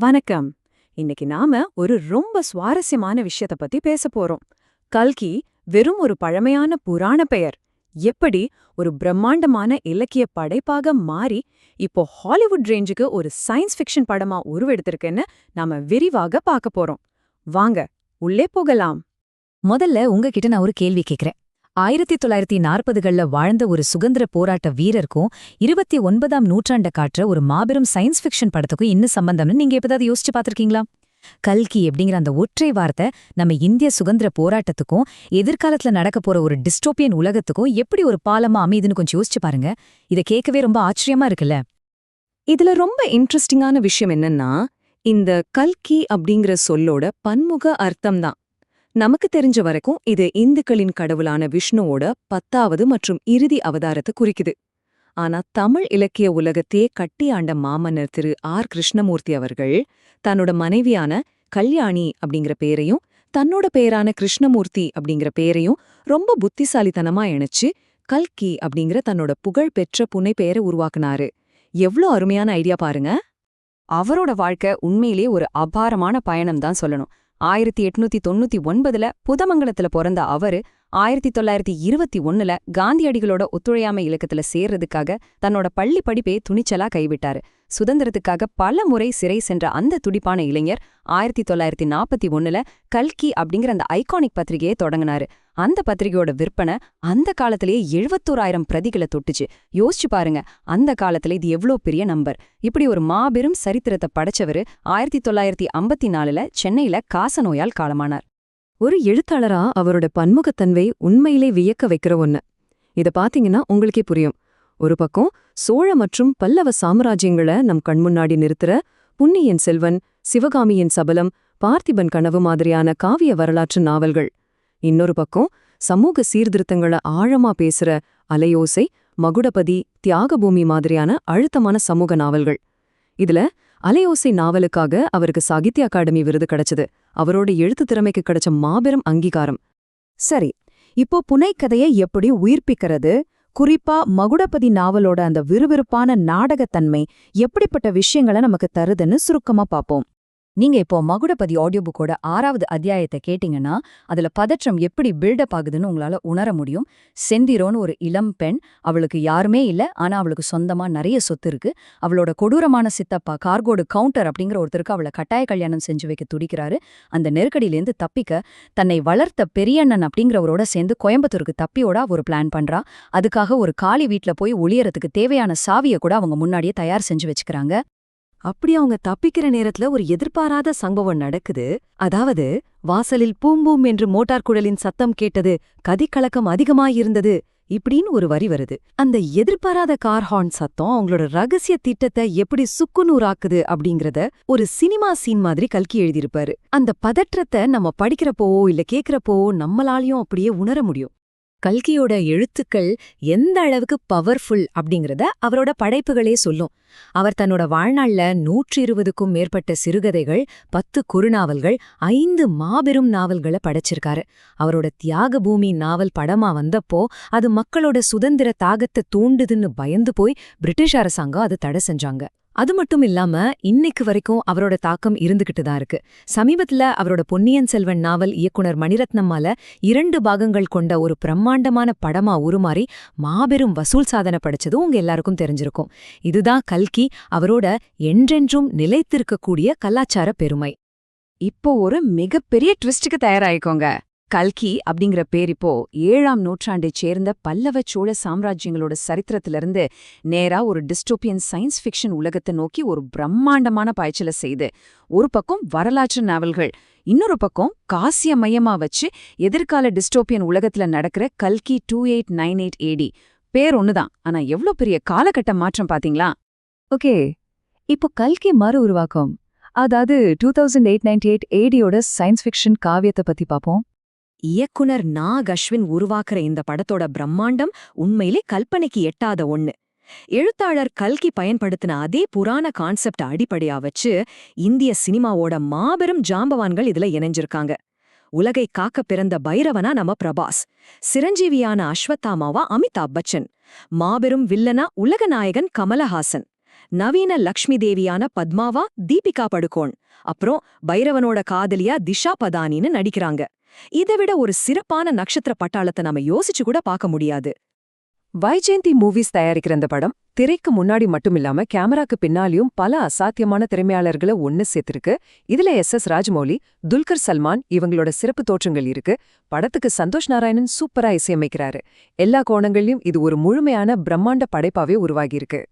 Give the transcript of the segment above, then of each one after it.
வணக்கம். இன்னைக்கு நாம ஒரு ரொம்ப சுவாரஸ்யமான விஷயத்த பத்தி பேச போறோம். கல்கி வெறும் ஒரு பழமையான புராண பெயர் எப்படி ஒரு பிரம்மாண்டமான இலக்கிய படைப்பாக மாறி இப்போ ஹாலிவுட் ரேஞ்சுக்கு ஒரு சயின்ஸ் ஃபிக்ஷன் படமா உருவெடுத்திருக்குன்னு நாம விரிவாக பார்க்க போறோம். வாங்க உள்ளே போகலாம். முதல்ல உங்ககிட்ட நான் ஒரு கேள்வி கேக்குறேன். 1940கள்ல வாழ்ந்த ஒரு சுதந்திர போராட்ட வீரருக்கும் 29ஆம் நூற்றாண்ட காட்டுற ஒரு மாபெரும் சயின்ஸ் ஃபிக்ஷன் படத்துக்கும் இன்னும் சம்பந்தம்னு நீங்க எப்பதாவது யோசிச்சு பார்த்திருக்கீங்களா? கல்கி அப்படிங்கிற அந்த ஒற்றை வார்த்தை நம்ம இந்திய சுதந்திர போராட்டத்துக்கும் எதிர்காலத்துல நடக்க போற ஒரு டிஸ்டோப்பியன் உலகத்துக்கும் எப்படி ஒரு பாலமா அமையுதுன்னு கொஞ்சம் யோசிச்சு பாருங்க. இத கேட்கவே ரொம்ப ஆச்சரியமா இருக்குல்ல. இதுல ரொம்ப இன்ட்ரெஸ்டிங்கான விஷயம் என்னன்னா, இந்த கல்கி அப்படிங்கிற சொல்லோட பன்முக அர்த்தம்தான். நமக்கு தெரிஞ்ச வரைக்கும் இது இந்துக்களின் கடவுளான விஷ்ணுவோட 10வது மற்றும் இறுதி அவதாரத்தை குறிக்குது. ஆனா தமிழ் இலக்கிய உலகத்தையே கட்டி ஆண்ட மாமன்னர் திரு ஆர் கிருஷ்ணமூர்த்தி அவர்கள் தன்னோட மனைவியான கல்யாணி அப்படிங்கிற பேரையும் தன்னோட பேரான கிருஷ்ணமூர்த்தி அப்படிங்கிற பேரையும் ரொம்ப புத்திசாலித்தனமா இணைச்சு கல்கி அப்படிங்கிற தன்னோட புகழ் பெற்ற புனை பெயரை உருவாக்குனாரு. எவ்ளோ அருமையான ஐடியா பாருங்க. அவரோட வாழ்க்கை உண்மையிலேயே ஒரு அபாரமான பயணம் தான் சொல்லணும். 1899ல புதமங்கலத்துல பிறந்த அவரு 1921ல காந்தியடிகளோட ஒத்துழையாமை இலக்கத்துல சேர்றதுக்காக தன்னோட பள்ளி படிப்பே துணிச்சலா கைவிட்டாரு. சுதந்திரத்துக்காக பல முறை சிறை சென்ற அந்த துடிப்பான இளைஞர் 1941ல கல்கி அப்படிங்கிற அந்த ஐகானிக் பத்திரிகையை தொடங்கினாரு. அந்த பத்திரிகையோட விற்பனை அந்த காலத்திலேயே 71,000 பிரதிகளை தொட்டுச்சு. யோசிச்சு பாருங்க, அந்த காலத்துல இது எவ்வளோ பெரிய நம்பர். இப்படி ஒரு மாபெரும் சரித்திரத்தை படைச்சவரு 1954ல சென்னையில காசநோயால் காலமானார். ஒரு எழுத்தாளரா அவரோட பன்முகத்தன்மை உண்மையிலே வியக்க வைக்கிற ஒண்ணு. இத பாத்தீங்கன்னா உங்களுக்கே புரியும். ஒரு பக்கம் சோழ மற்றும் பல்லவ சாம்ராஜ்யங்களை நம் கண்முன்னாடி நிறுத்துற பொன்னியின் செல்வன், சிவகாமியின் சபலம், பார்த்திபன் கனவு மாதிரியான காவிய வரலாற்று நாவல்கள். இன்னொரு பக்கம் சமூக சீர்திருத்தங்களை ஆழமா பேசுற அலையோசை, மகுடபதி, தியாகபூமி மாதிரியான அழுத்தமான சமூக நாவல்கள். இதுல அலையோசை நாவலுக்காக அவருக்கு சாகித்ய அகாடமி விருது கிடைச்சது. அவரோட எழுத்து திறமைக்கு கிடைச்ச மாபெரும் அங்கீகாரம். சரி, இப்போ புனைக்கதையை எப்படி உயிர்ப்பிக்கிறது, குறிப்பா மகுடபதி நாவலோட அந்த விறுவிறுப்பான நாடகத்தன்மை எப்படிப்பட்ட விஷயங்களை நமக்கு தருதுன்னு சுருக்கமா பாப்போம். நீங்க இப்போ மகுடபதி ஆடியோ புக்கோட 6வது அத்தியாயத்தை கேட்டீங்கன்னா அதுல பதற்றம் எப்படி பில்டப் ஆகுதுன்னு உங்களால உணர முடியும். செந்திரோன்னு ஒரு இளம் பெண், அவளுக்கு யாருமே இல்ல, ஆனா அவளுக்கு சொந்தமா நிறைய சொத்து இருக்கு. அவளோட கொடூரமான சித்தப்பா கார்கோடு கவுண்டர் அப்படிங்கிற ஒருத்தருக்கு அவளை கட்டாய கல்யாணம் செஞ்சு வைக்க துடிக்கிறாரு. அந்த நெருக்கடியிலேருந்து தப்பிக்க தன்னை வளர்த்த பெரியண்ணன் அப்படிங்கிறவரோட சேர்ந்து கோயம்புத்தூருக்கு தப்பியோட ஒரு பிளான் பண்றா. அதுக்காக ஒரு காலி வீட்ல போய் ஒளியறதுக்கு தேவையான சாவியை கூட அவங்க முன்னாடியே தயார் செஞ்சு வச்சுக்கிறாங்க. அப்படி அவங்க தப்பிக்கிற நேரத்துல ஒரு எதிர்பாராத சம்பவம் நடக்குது. அதாவது வாசலில் பூம்பூம் என்று மோட்டார் குழலின் சத்தம் கேட்டது, கதிக்கலக்கம் அதிகமாயிருந்தது இப்படின்னு ஒரு வரி வருது. அந்த எதிர்பாராத கார் ஹார்ன் சத்தம் அவங்களோட ரகசிய திட்டத்தை எப்படி சுக்குநூறாக்குது அப்படிங்கறத ஒரு சினிமா சீன் மாதிரி கல்கி எழுதியிருப்பாரு. அந்த பதற்றத்தை நம்ம படிக்கிறப்போவோ இல்ல கேட்கிறப்போவோ நம்மளாலையும் அப்படியே உணர முடியும். கல்கியோட எழுத்துக்கள் எந்த அளவுக்கு பவர்ஃபுல் அப்படிங்கறத அவரோட படைப்புகளே சொல்லும். அவர் தன்னோட வாழ்நாள்ல 120க்கும் மேற்பட்ட சிறுகதைகள், 10 குறுநாவல்கள், 5 மாபெரும் நாவல்களை படைச்சிருக்காரு. அவரோட தியாகபூமி நாவல் படமா வந்தப்போ அது மக்களோட சுதந்திர தாகத்தை தூண்டுதுன்னு பயந்து போய் பிரிட்டிஷ் அரசாங்கம் அது தடை செஞ்சாங்க. அது மட்டும் இல்லாம இன்னைக்கு வரைக்கும் அவரோட தாக்கம் இருந்துகிட்டு தான் இருக்கு. சமீபத்துல அவரோட பொன்னியின் செல்வன் நாவல் இயக்குனர் மணிரத்னமால 2 பாகங்கள் கொண்ட ஒரு பிரம்மாண்டமான படமா உருமாறி மாபெரும் வசூல் சாதனை படைச்சதும் உங்க எல்லாருக்கும் தெரிஞ்சிருக்கும். இதுதான் கல்கி அவரோட என்றென்றும் நிலைத்திருக்கக்கூடிய கலாச்சார பெருமை. இப்போ ஒரு மிகப்பெரிய ட்விஸ்டுக்கு தயாராயிக்கோங்க. கல்கி அப்படிங்கிற பேர் இப்போ 7ஆம் நூற்றாண்டைச் சேர்ந்த பல்லவ சோழ சாம்ராஜ்யங்களோட சரித்திரத்திலிருந்து நேரா ஒரு டிஸ்டோப்பியன் சயின்ஸ் ஃபிக்ஷன் உலகத்தை நோக்கி ஒரு பிரம்மாண்டமான பாய்ச்சலை செய்து, ஒரு பக்கம் வரலாற்று நாவல்கள், இன்னொரு பக்கம் காசிய மையமா வச்சு எதிர்கால டிஸ்டோப்பியன் உலகத்துல நடக்கிற கல்கி 2898 AD. பேர் ஒண்ணுதான், ஆனா எவ்ளோ பெரிய காலகட்ட மாற்றம் பாத்தீங்களா? ஓகே, இப்போ கல்கி மறு உருவாக்கம், அதாவது 2898 ADயோட சயின்ஸ் ஃபிக்ஷன் காவியத்தை பத்தி பாப்போம். இயக்குனர் நாக் அஸ்வின் உருவாக்குற இந்த படத்தோட பிரம்மாண்டம் உண்மையிலே கல்பனைக்கு எட்டாத ஒண்ணு. எழுத்தாளர் கல்கி பயன்படுத்தின அதே புராண கான்செப்ட் அடிப்படையா வச்சு இந்திய சினிமாவோட மாபெரும் ஜாம்பவான்கள் இதுல இணைஞ்சிருக்காங்க. உலகை காக்க பிறந்த பைரவனா நம்ம பிரபாஸ், சிரஞ்சீவியான அஸ்வத்தாமாவா அமிதாப் பச்சன், மாபெரும் வில்லனா உலகநாயகன் கமலஹாசன், நவீன லக்ஷ்மி தேவியான பத்மாவா தீபிகா படுகோன், அப்புறம் பைரவனோட காதலியா திஷா பதானின்னு நடிக்கிறாங்க. இதை விட ஒரு சிறப்பான நட்சத்திர பட்டாளத்தை நாம யோசிச்சு கூட பார்க்க முடியாது. வைஜெயந்தி மூவிஸ் தயாரிக்கிற இந்த படம் திரைக்கு முன்னாடி மட்டுமில்லாம கேமராக்கு பின்னாலியும் பல அசாத்தியமான திறமையாளர்களை ஒன்னு சேர்த்திருக்கு. இதுல எஸ். ராஜமௌலி, துல்கர் சல்மான் இவங்களோட சிறப்பு தோற்றங்கள் இருக்கு. படத்துக்கு சந்தோஷ் நாராயணன் சூப்பரா இசையமைக்கிறாரு. எல்லா கோணங்கள்லயும் இது ஒரு முழுமையான பிரம்மாண்ட படைப்பாவே உருவாகியிருக்கு.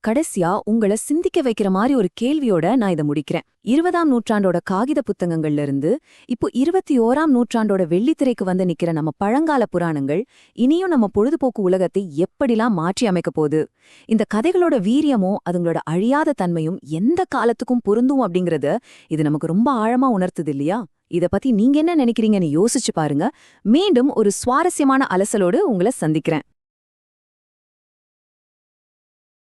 கடைசியா உங்கள சிந்திக்க வைக்கிற மாதிரி ஒரு கேள்வியோட நான் இதை முடிக்கிறேன். 20ஆம் நூற்றாண்டோட காகித புத்தகங்கள்ல இருந்து இப்போ 21ஆம் நூற்றாண்டோட வெள்ளித்திரைக்கு வந்து நிக்கிற நம்ம பழங்கால புராணங்கள் இனியும் நம்ம பொழுதுபோக்கு உலகத்தை எப்படிலாம் மாற்றி அமைக்க போகுது, இந்த கதைகளோட வீரியமும் அதுங்களோட அழியாத தன்மையும் எந்த காலத்துக்கும் பொருந்தும் அப்படிங்கறத இது நமக்கு ரொம்ப ஆழமா உணர்த்துது இல்லையா? இத பத்தி நீங்க என்ன நினைக்கிறீங்கன்னு யோசிச்சு பாருங்க. மீண்டும் ஒரு சுவாரஸ்யமான அலசலோடு உங்களை சந்திக்கிறேன்.